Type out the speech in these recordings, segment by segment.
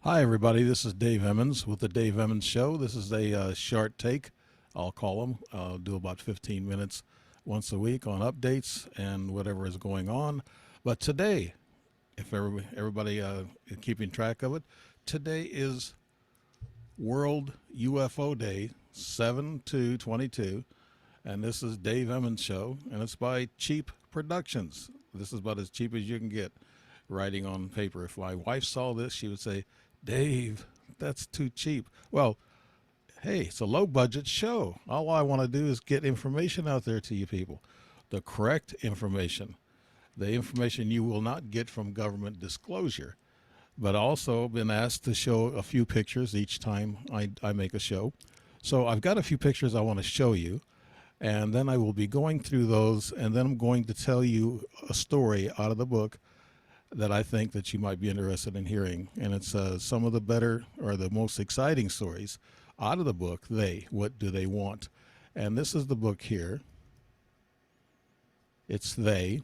Hi, everybody. This is Dave Emmons with the Dave Emmons Show. This is a short take, I'll call them. I'll do about 15 minutes once a week on updates and whatever is going on. But today, if everybody is keeping track of it, today is World UFO Day, 7/2/22, and this is Dave Emmons Show, and it's by Cheap Productions. This is about as cheap as you can get writing on paper. If my wife saw this, she would say, Dave, that's too cheap. Well, hey, it's a low budget show. All I want to do is get information out there to you people, the correct information, the information you will not get from government disclosure. But also been asked to show a few pictures each time I make a show. So I've got a few pictures I want to show you, and then I will be going through those, and then I'm going to tell you a story out of the book that I think that you might be interested in hearing. And it's some of the better or the most exciting stories out of the book, What Do They Want? And this is the book here. It's They.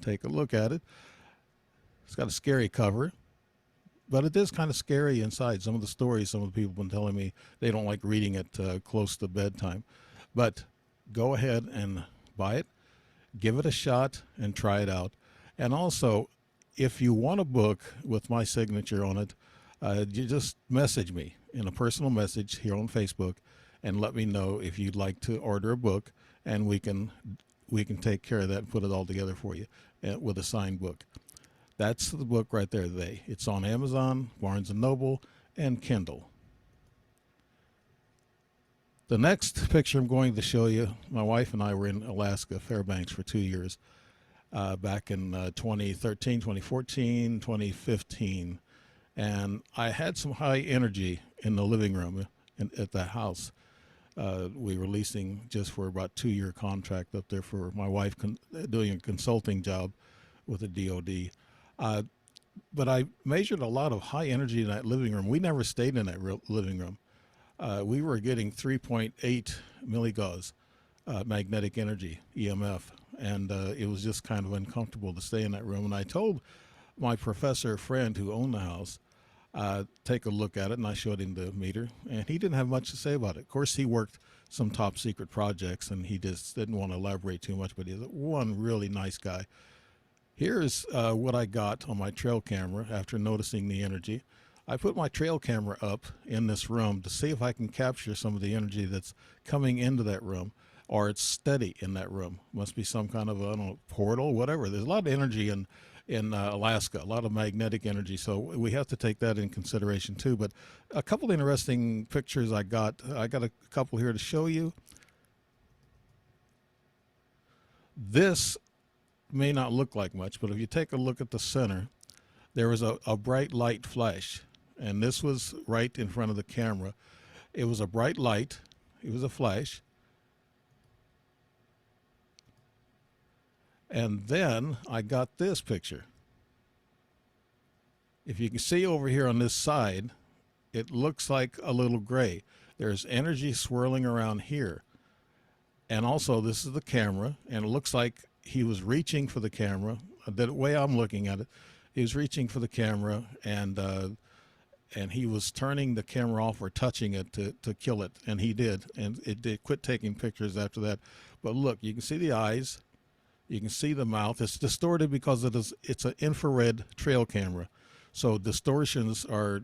Take a look at it. It's got a scary cover, but it is kind of scary inside. Some of the stories, some of the people have been telling me they don't like reading it close to bedtime. But go ahead and buy it, give it a shot, and try it out. And also, if you want a book with my signature on it, you just message me in a personal message here on Facebook and let me know if you'd like to order a book, and we can take care of that and put it all together for you with a signed book. That's the book right there, It's on Amazon, Barnes & Noble, and Kindle. The next picture I'm going to show you, my wife and I were in Alaska, Fairbanks, for 2 years. Back in 2013, 2014, 2015. And I had some high energy in the living room at the house. We were leasing just for about 2-year contract up there for my wife doing a consulting job with the DOD. But I measured a lot of high energy in that living room. We never stayed in that living room. We were getting 3.8 milligauss magnetic energy, EMF. And it was just kind of uncomfortable to stay in that room. And I told my professor friend who owned the house, take a look at it, and I showed him the meter, and he didn't have much to say about it. Of course, he worked some top secret projects, and he just didn't want to elaborate too much, but he's one really nice guy. Here's what I got on my trail camera after noticing the energy. I put my trail camera up in this room to see if I can capture some of the energy that's coming into that room, or it's steady in that room. Must be some kind of, I don't know, portal, whatever. There's a lot of energy in Alaska, a lot of magnetic energy, so we have to take that in consideration too. But a couple interesting pictures I got a couple here to show you. This may not look like much, but if you take a look at the center, there was a bright light flash, and this was right in front of the camera. It was a bright light, it was a flash. And then I got this picture. If you can see over here on this side, it looks like a little gray. There's energy swirling around here. And also, this is the camera, and it looks like he was reaching for the camera. The way I'm looking at it, he was reaching for the camera, and he was turning the camera off or touching it to kill it, and he did. And it did quit taking pictures after that. But look, you can see the eyes. You can see the mouth. It's distorted because it's an infrared trail camera. So distortions are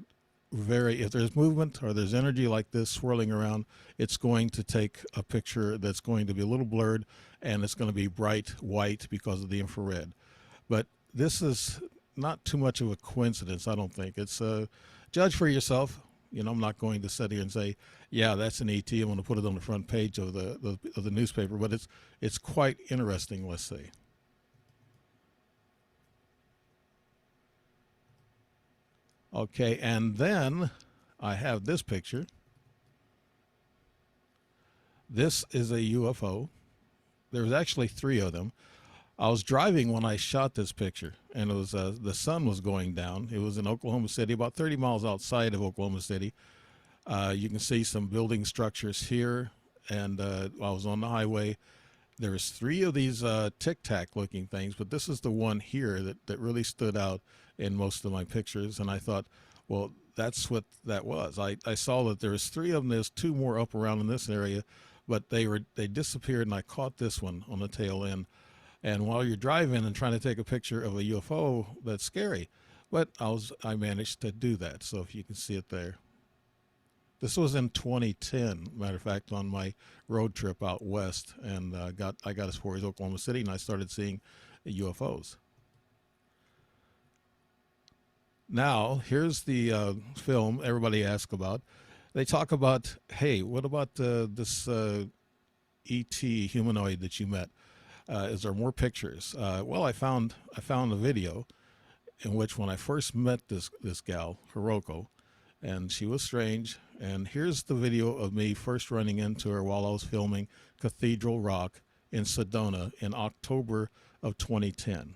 if there's movement or there's energy like this swirling around, it's going to take a picture that's going to be a little blurred, and it's going to be bright white because of the infrared. But this is not too much of a coincidence, I don't think. It's judge for yourself. You know, I'm not going to sit here and say, yeah, that's an ET. I'm going to put it on the front page of the newspaper, but it's quite interesting, let's say. Okay, and then I have this picture. This is a UFO. There's actually 3 of them. I was driving when I shot this picture, and it was the sun was going down. It was in Oklahoma City, about 30 miles outside of Oklahoma City. You can see some building structures here, and I was on the highway. There's 3 of these tic-tac looking things, but this is the one here that really stood out in most of my pictures. And I thought, well, that's what that was. I saw that there was 3 of them. There's 2 more up around in this area, but they disappeared, and I caught this one on the tail end. And while you're driving and trying to take a picture of a UFO, that's scary. But I managed to do that. So if you can see it there. This was in 2010, matter of fact, on my road trip out west, and I got as far as Oklahoma City, and I started seeing UFOs. Now, here's the film everybody asks about. They talk about, hey, what about this ET humanoid that you met? Is there more pictures? Well, I found a video in which, when I first met this gal, Hiroko, and she was strange. And here's the video of me first running into her while I was filming Cathedral Rock in Sedona in October of 2010.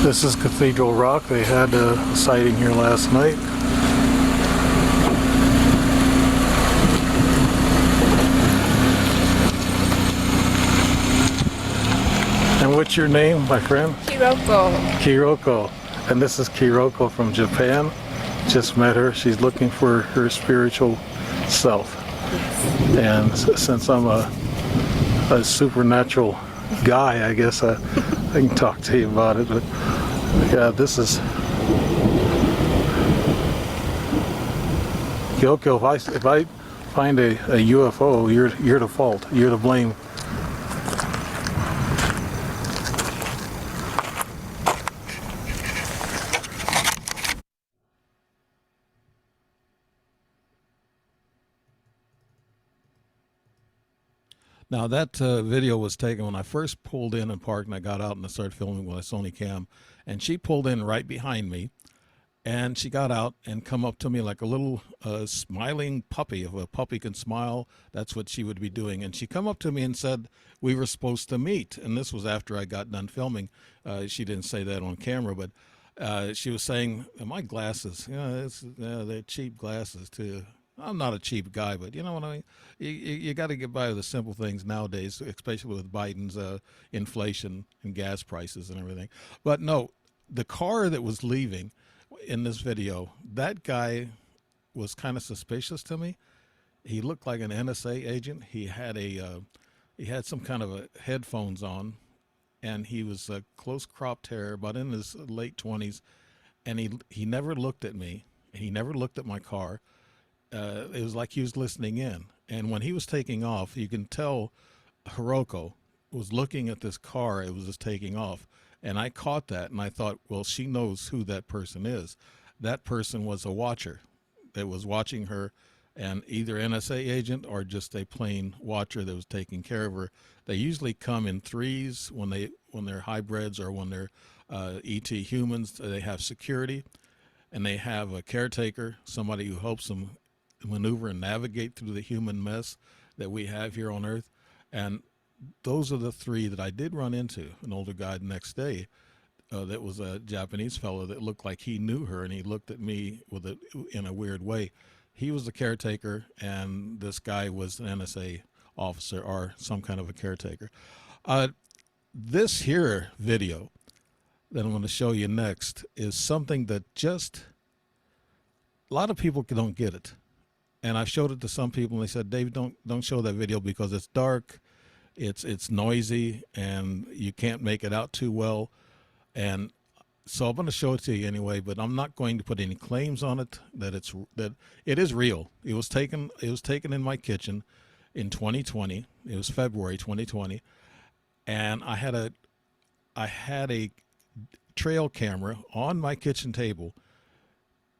This is Cathedral Rock. They had a sighting here last night. And what's your name, my friend? Kiroko. Kiroko. And this is Kiroko from Japan. Just met her. She's looking for her spiritual self. Yes. And since I'm a supernatural guy, I guess I can talk to you about it. But yeah, this is Kyoko. If I find a UFO, you're the fault. You're to blame. Now that video was taken when I first pulled in and parked, and I got out and I started filming with a Sony cam, and she pulled in right behind me, and she got out and come up to me like a little smiling puppy. If a puppy can smile, that's what she would be doing. And she come up to me and said we were supposed to meet, and this was after I got done filming. She didn't say that on camera, but she was saying, my glasses, they're cheap glasses too. I'm not a cheap guy, but you know what I mean? You got to get by with the simple things nowadays, especially with Biden's inflation and gas prices and everything. But no, the car that was leaving in this video, that guy was kind of suspicious to me. He looked like an NSA agent. He had some kind of a headphones on, and he was a close cropped hair, about in his late 20s, and he never looked at me. He never looked at my car. It was like he was listening in. And when he was taking off, you can tell Hiroko was looking at this car. It was just taking off. And I caught that, and I thought, well, she knows who that person is. That person was a watcher that was watching her, and either NSA agent or just a plain watcher that was taking care of her. They usually come in threes when they're hybrids, or when they're ET humans. They have security, and they have a caretaker, somebody who helps them maneuver and navigate through the human mess that we have here on Earth. And those are the 3 that I did run into. An older guy the next day that was a Japanese fellow that looked like he knew her, and he looked at me in a weird way. He was the caretaker, and this guy was an NSA officer or some kind of a caretaker. This here video that I'm going to show you next is something that just a lot of people don't get it. And I showed it to some people, and they said, Dave, don't show that video because it's dark, it's noisy, and you can't make it out too well. And so I'm going to show it to you anyway, but I'm not going to put any claims on it that it is real. It was taken in my kitchen in 2020. It was February 2020, and I had a trail camera on my kitchen table.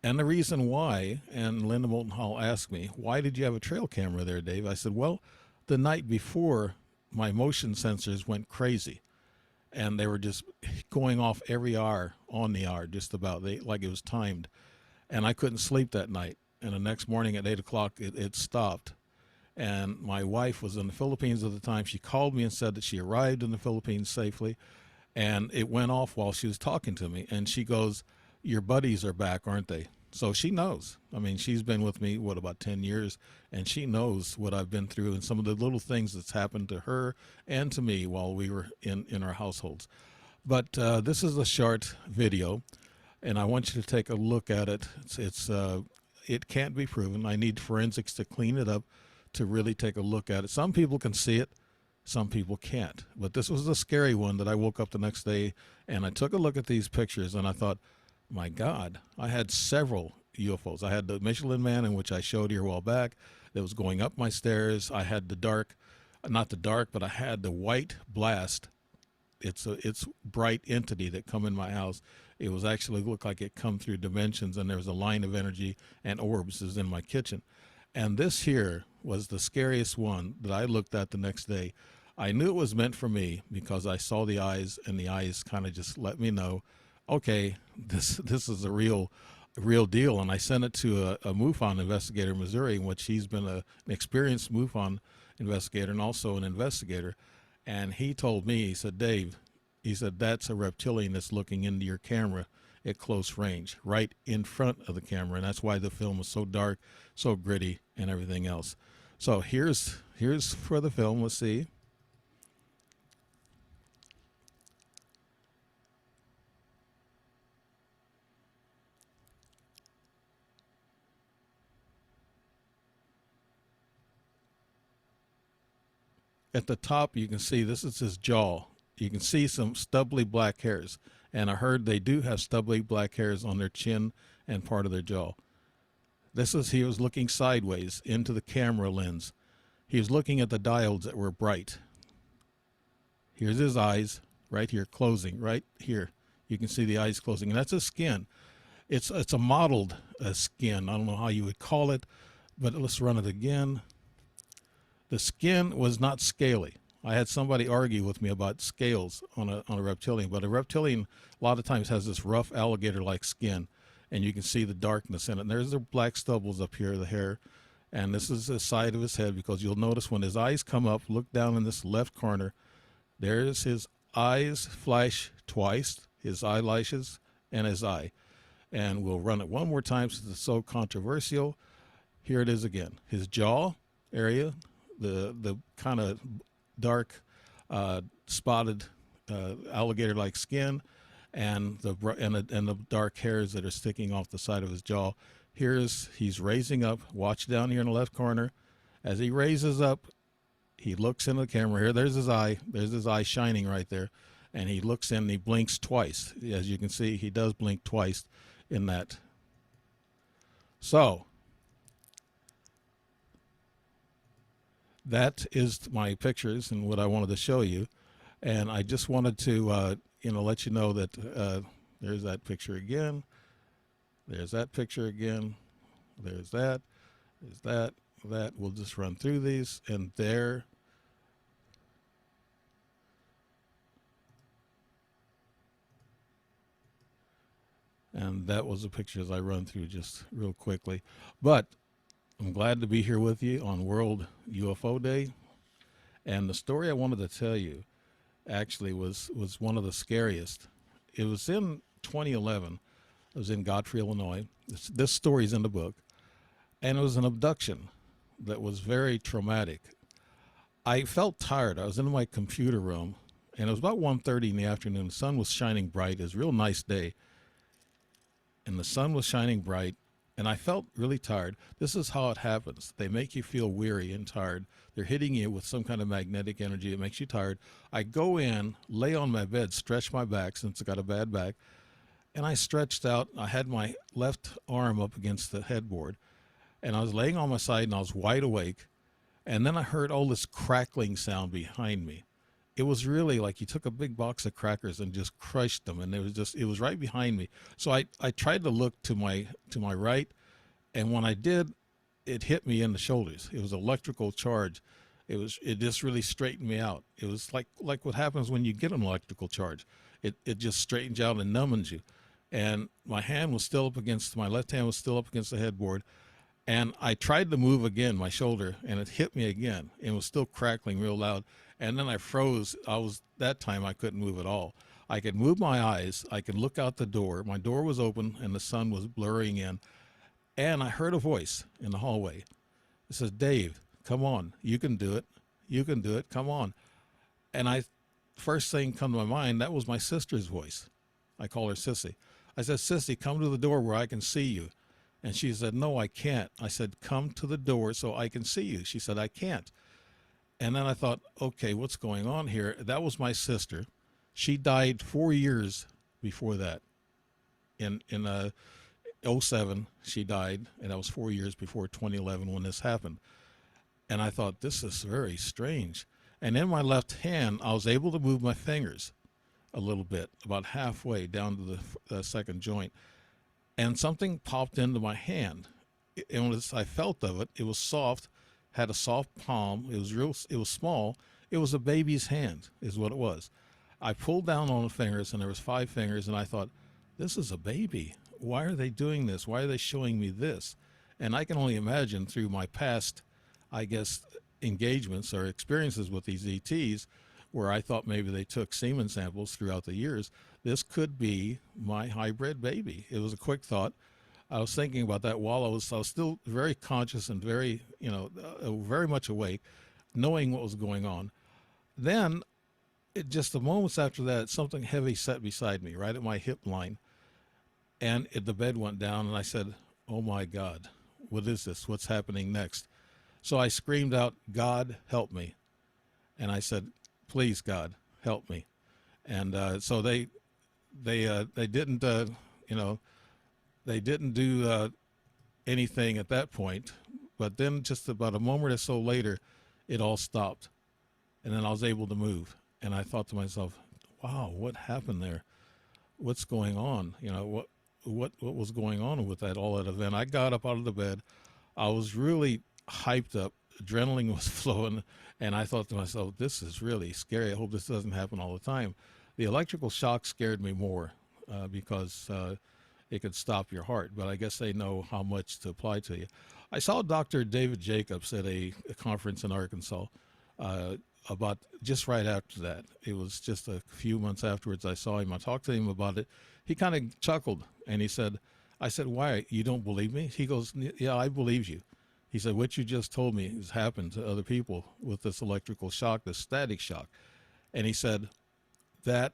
And the reason why, and Linda Moulton Hall asked me, why did you have a trail camera there, Dave? I said, well, the night before, my motion sensors went crazy, and they were just going off every hour on the hour, just about, like it was timed. And I couldn't sleep that night. And the next morning at 8 o'clock, it stopped. And my wife was in the Philippines at the time. She called me and said that she arrived in the Philippines safely, and it went off while she was talking to me. And she goes, "Your buddies are back, aren't they?" So she knows. I mean, she's been with me, what, about 10 years, and she knows what I've been through and some of the little things that's happened to her and to me while we were in our households. But this is a short video, and I want you to take a look at it. It can't be proven. I need forensics to clean it up to really take a look at it. Some people can see it, some people can't. But this was a scary one that I woke up the next day and I took a look at these pictures and I thought, my God, I had several UFOs. I had the Michelin Man, in which I showed you a while back, that was going up my stairs. I had the dark, not the dark, but I had the white blast. It's bright entity that come in my house. It was actually looked like it come through dimensions, and there was a line of energy and orbs is in my kitchen. And this here was the scariest one that I looked at the next day. I knew it was meant for me because I saw the eyes, and the eyes kind of just let me know, okay, this is a real deal. And I sent it to a MUFON investigator in Missouri, in which he's been an experienced MUFON investigator and also an investigator. And he told me, he said, "Dave," he said, "that's a reptilian that's looking into your camera at close range, right in front of the camera." And that's why the film was so dark, so gritty, and everything else. So here's for the film. Let's see. At the top, you can see this is his jaw. You can see some stubbly black hairs. And I heard they do have stubbly black hairs on their chin and part of their jaw. He was looking sideways into the camera lens. He was looking at the diodes that were bright. Here's his eyes right here, closing right here. You can see the eyes closing, and that's his skin. It's a mottled skin. I don't know how you would call it, but let's run it again. The skin was not scaly. I had somebody argue with me about scales on a reptilian, but a reptilian a lot of times has this rough alligator-like skin, and you can see the darkness in it. And there's the black stubbles up here, the hair, and this is the side of his head, because you'll notice when his eyes come up, look down in this left corner, there's his eyes flash twice, his eyelashes and his eye. And we'll run it one more time since it's so controversial. Here it is again. His jaw area, the kind of dark spotted alligator-like skin, and the dark hairs that are sticking off the side of his jaw. He's raising up. Watch down here in the left corner. As he raises up, he looks into the camera here. There's his eye. There's his eye shining right there. And he looks in and he blinks twice. As you can see, he does blink twice in that. So that is my pictures and what I wanted to show you. And I just wanted to let you know that there's that picture again. There's that picture again. There's that. There's that. That. We'll just run through these. And there. And that was the pictures I run through just real quickly. But I'm glad to be here with you on World UFO Day. And the story I wanted to tell you actually was one of the scariest. It was in 2011. It was in Godfrey, Illinois. This story's in the book. And it was an abduction that was very traumatic. I felt tired. I was in my computer room, and it was about 1:30 in the afternoon. The sun was shining bright. It was a real nice day. And the sun was shining bright, and I felt really tired. This is how it happens. They make you feel weary and tired. They're hitting you with some kind of magnetic energy. It makes you tired. I go in, lay on my bed, stretch my back since I got a bad back, and I stretched out. I had my left arm up against the headboard, and I was laying on my side, and I was wide awake. And then I heard all this crackling sound behind me. It was really like you took a big box of crackers and just crushed them, and it was right behind me. So I tried to look to my right, and when I did, it hit me in the shoulders. It was electrical charge. It just really straightened me out. It was like what happens when you get an electrical charge. It just straightens you out and numbs you. And my left hand was still up against the headboard, And I tried to move again, my shoulder, and it hit me again. And it was still crackling real loud. And then I froze. That time I couldn't move at all. I could move my eyes. I could look out the door. My door was open and the sun was blurring in. And I heard a voice in the hallway. It says, Dave, come on. You can do it. You can do it. Come on. And first thing come to my mind, that was my sister's voice. I call her Sissy. I said, Sissy, come to the door where I can see you. And she said, no, I can't. I said, come to the door so I can see you. She said, I can't. And then I thought, okay, what's going on here? That was my sister. She died 4 years before that. In 07, she died, and that was 4 years before 2011 when this happened. And I thought, this is very strange. And in my left hand, I was able to move my fingers a little bit, about halfway down to the second joint. And something popped into my hand. And as I felt of it, it was soft, had a soft palm. It was small. It was a baby's hand is what it was. I pulled down on the fingers, and there was 5 fingers, and I thought, this is a baby. Why are they doing this? Why are they showing me this? And I can only imagine through my past, I guess, engagements or experiences with these ETs, where I thought maybe they took semen samples throughout the years. This could be my hybrid baby. It was a quick thought. I was thinking about that while I was still very conscious and very, very much awake, knowing what was going on. Then, just the moments after that, something heavy sat beside me, right at my hip line. And the bed went down, and I said, oh my God, what is this? What's happening next? So I screamed out, God, help me. And I said, please, God, help me. And so they didn't, they didn't do anything at that point. But then just about a moment or so later, it all stopped. And then I was able to move. And I thought to myself, wow, what happened there? What's going on? What was going on with all that event? I got up out of the bed. I was really hyped up. Adrenaline was flowing. And I thought to myself, this is really scary. I hope this doesn't happen all the time. The electrical shock scared me more because it could stop your heart. But I guess they know how much to apply to you. I saw Dr. David Jacobs at a conference in Arkansas about just right after that. It was just a few months afterwards I saw him. I talked to him about it. He kind of chuckled, and he said, I said, why? You don't believe me? He goes, yeah, I believe you. He said, what you just told me has happened to other people with this electrical shock, this static shock. And he said, that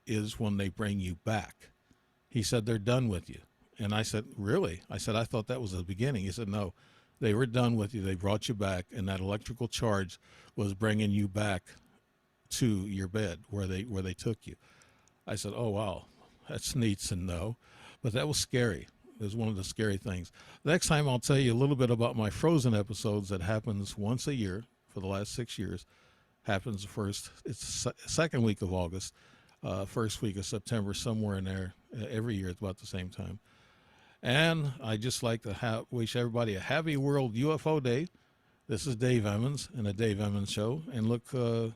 is when they bring you back. He said, they're done with you. And I said, really? I said, I thought that was the beginning. He said, no, they were done with you. They brought you back, and that electrical charge was bringing you back to your bed where they took you. I said, oh, wow, that's neat to know. But that was scary. It was one of the scary things. Next time I'll tell you a little bit about my frozen episodes that happens once a year for the last 6 years. Happens it's the second week of August, first week of September, somewhere in there. Every year it's about the same time. And I just like to wish everybody a happy World UFO Day. This is Dave Emmons and the Dave Emmons Show. And look to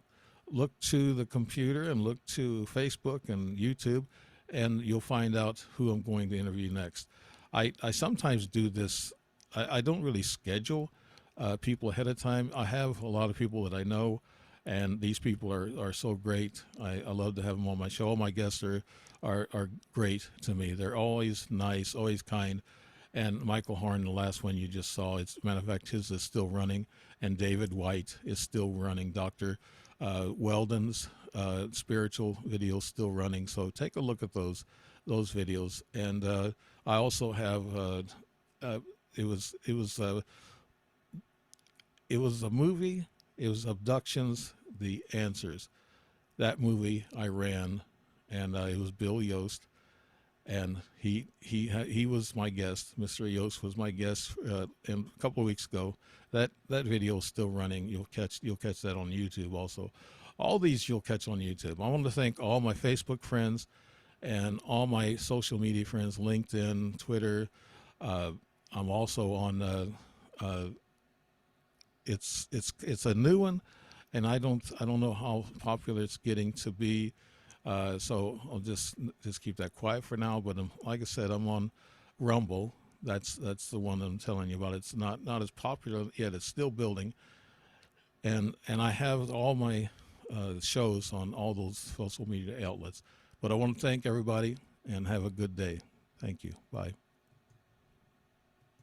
the computer and look to Facebook and YouTube, and you'll find out who I'm going to interview next. I sometimes do this. I don't really schedule people ahead of time. I have a lot of people that I know, and these people are so great. I love to have them on my show. All my guests are great to me. They're always nice, always kind. And Michael Harn, the last one you just saw, as a matter of fact, his is still running. And David White is still running. Dr. Weldon's spiritual video is still running. So take a look at those videos. And I also have it was a movie. It was Abductions: The Answers. That movie I ran, and it was Bill Yost, and he was my guest. Mr. Yost was my guest, and a couple of weeks ago. That video is still running. You'll catch that on YouTube also. All these you'll catch on YouTube. I want to thank all my Facebook friends and all my social media friends, LinkedIn, Twitter. I'm also on. It's a new one, and I don't know how popular it's getting to be. So I'll just keep that quiet for now. But like I said, I'm on Rumble. That's the one that I'm telling you about. It's not as popular yet. It's still building, and I have all my shows on all those social media outlets. But I want to thank everybody and have a good day. Thank you. Bye.